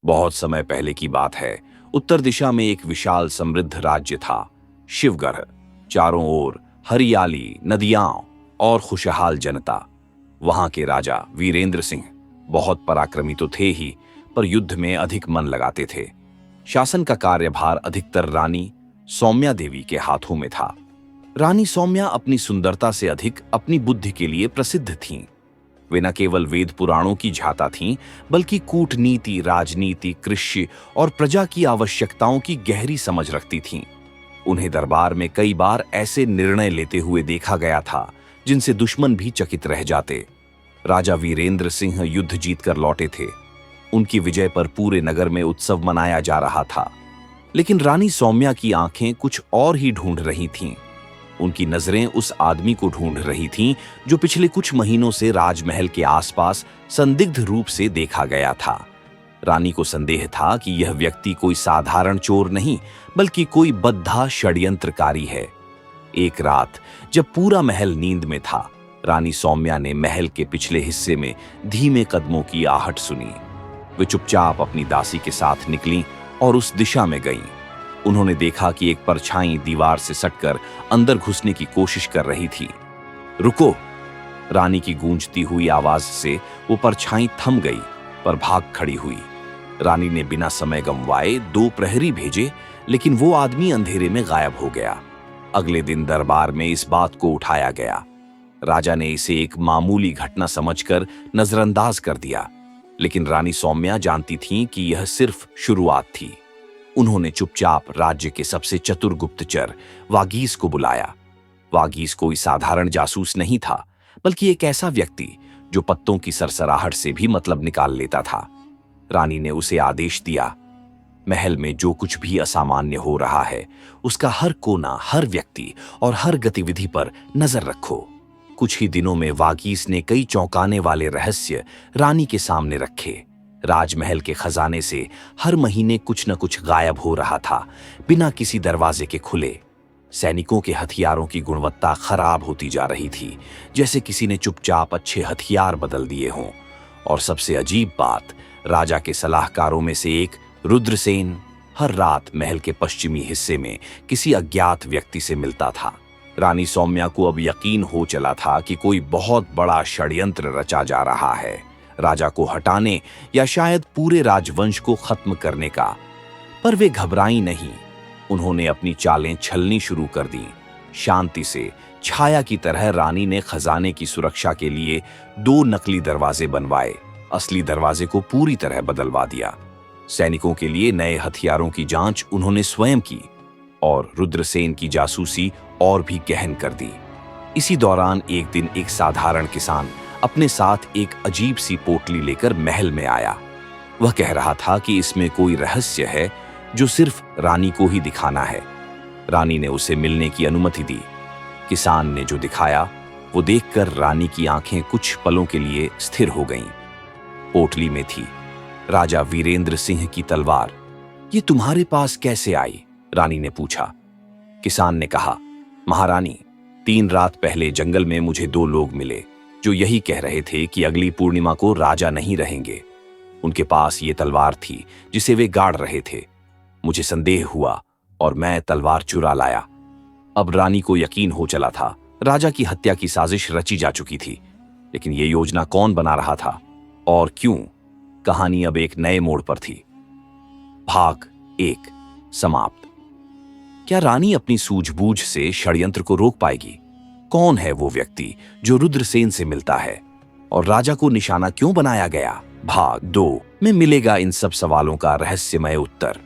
बहुत समय पहले की बात है। उत्तर दिशा में एक विशाल समृद्ध राज्य था, शिवगढ़। चारों ओर हरियाली, नदियां और खुशहाल जनता। वहां के राजा वीरेंद्र सिंह बहुत पराक्रमी तो थे ही, पर युद्ध में अधिक मन लगाते थे। शासन का कार्यभार अधिकतर रानी सौम्या देवी के हाथों में था। रानी सौम्या अपनी सुंदरता से अधिक अपनी बुद्धि के लिए प्रसिद्ध थीं। वे न केवल वेद पुराणों की झाता थीं, बल्कि कूटनीति, राजनीति, कृषि और प्रजा की आवश्यकताओं की गहरी समझ रखती थीं। उन्हें दरबार में कई बार ऐसे निर्णय लेते हुए देखा गया था जिनसे दुश्मन भी चकित रह जाते। राजा वीरेंद्र सिंह युद्ध जीतकर लौटे थे। उनकी विजय पर पूरे नगर में उत्सव मनाया जा रहा था, लेकिन रानी सौम्या की आंखें कुछ और ही ढूंढ रही थीं। उनकी नजरें उस आदमी को ढूंढ रही थीं जो पिछले कुछ महीनों से राजमहल के आसपास संदिग्ध रूप से देखा गया था। रानी को संदेह था कि यह व्यक्ति कोई साधारण चोर नहीं, बल्कि कोई बद्धा षड्यंत्रकारी है। एक रात जब पूरा महल नींद में था, रानी सौम्या ने महल के पिछले हिस्से में धीमे कदमों की आहट सुनी। वे चुपचाप अपनी दासी के साथ निकलीं और उस दिशा में गईं। उन्होंने देखा कि एक परछाई दीवार से सटकर अंदर घुसने की कोशिश कर रही थी। रुको! रानी की गूंजती हुई आवाज से वो परछाई थम गई, पर भाग खड़ी हुई। रानी ने बिना समय गंवाए 2 प्रहरी भेजे, लेकिन वो आदमी अंधेरे में गायब हो गया। अगले दिन दरबार में इस बात को उठाया गया। राजा ने इसे एक मामूली घटना समझकर नजरअंदाज कर दिया, लेकिन रानी सौम्या जानती थीं कि यह सिर्फ शुरुआत थी। उन्होंने चुपचाप राज्य के सबसे चतुर गुप्तचर वागीस को बुलाया। वागीस कोई साधारण जासूस नहीं था, बल्कि एक ऐसा व्यक्ति जो पत्तों की सरसराहट से भी मतलब निकाल लेता था। रानी ने उसे आदेश दिया, महल में जो कुछ भी असामान्य हो रहा है, उसका हर कोना, हर व्यक्ति और हर गतिविधि पर नजर रखो। कुछ ही दिनों में वागीस ने कई चौंकाने वाले रहस्य रानी के सामने रखे। राजमहल के खजाने से हर महीने कुछ न कुछ गायब हो रहा था, बिना किसी दरवाजे के खुले। सैनिकों के हथियारों की गुणवत्ता खराब होती जा रही थी, जैसे किसी ने चुपचाप अच्छे हथियार बदल दिए हों। और सबसे अजीब बात, राजा के सलाहकारों में से एक रुद्रसेन हर रात महल के पश्चिमी हिस्से में किसी अज्ञात व्यक्ति से मिलता था। रानी सौम्या को अब यकीन हो चला था कि कोई बहुत बड़ा षड्यंत्र रचा जा रहा है, राजा को हटाने या शायद पूरे राजवंश को खत्म करने का। पर वे घबराई नहीं। उन्होंने अपनी चालें छलनी शुरू कर दी। शांति से, छाया की तरह रानी ने खजाने की सुरक्षा के लिए 2 नकली दरवाजे बनवाए, असली दरवाजे को पूरी तरह बदलवा दिया। सैनिकों के लिए नए हथियारों की जांच उन्होंने स्वयं की और रुद्रसेन की जासूसी और भी गहन कर दी। इसी दौरान एक दिन एक साधारण किसान अपने साथ एक अजीब सी पोटली लेकर महल में आया। वह कह रहा था कि इसमें कोई रहस्य है जो सिर्फ रानी को ही दिखाना है। रानी ने उसे मिलने की अनुमति दी। किसान ने जो दिखाया वो देखकर रानी की आंखें कुछ पलों के लिए स्थिर हो गईं। पोटली में थी राजा वीरेंद्र सिंह की तलवार। ये तुम्हारे पास कैसे आई? रानी ने पूछा। किसान ने कहा, महारानी, 3 रात पहले जंगल में मुझे 2 लोग मिले जो यही कह रहे थे कि अगली पूर्णिमा को राजा नहीं रहेंगे। उनके पास ये तलवार थी जिसे वे गाड़ रहे थे। मुझे संदेह हुआ और मैं तलवार चुरा लाया। अब रानी को यकीन हो चला था, राजा की हत्या की साजिश रची जा चुकी थी। लेकिन ये योजना कौन बना रहा था और क्यों? कहानी अब एक नए मोड़ पर थी। भाग 1 समाप्त। क्या रानी अपनी सूझबूझ से षड्यंत्र को रोक पाएगी? कौन है वो व्यक्ति जो रुद्रसेन से मिलता है और राजा को निशाना क्यों बनाया गया? भाग 2 में मिलेगा इन सब सवालों का रहस्यमय उत्तर।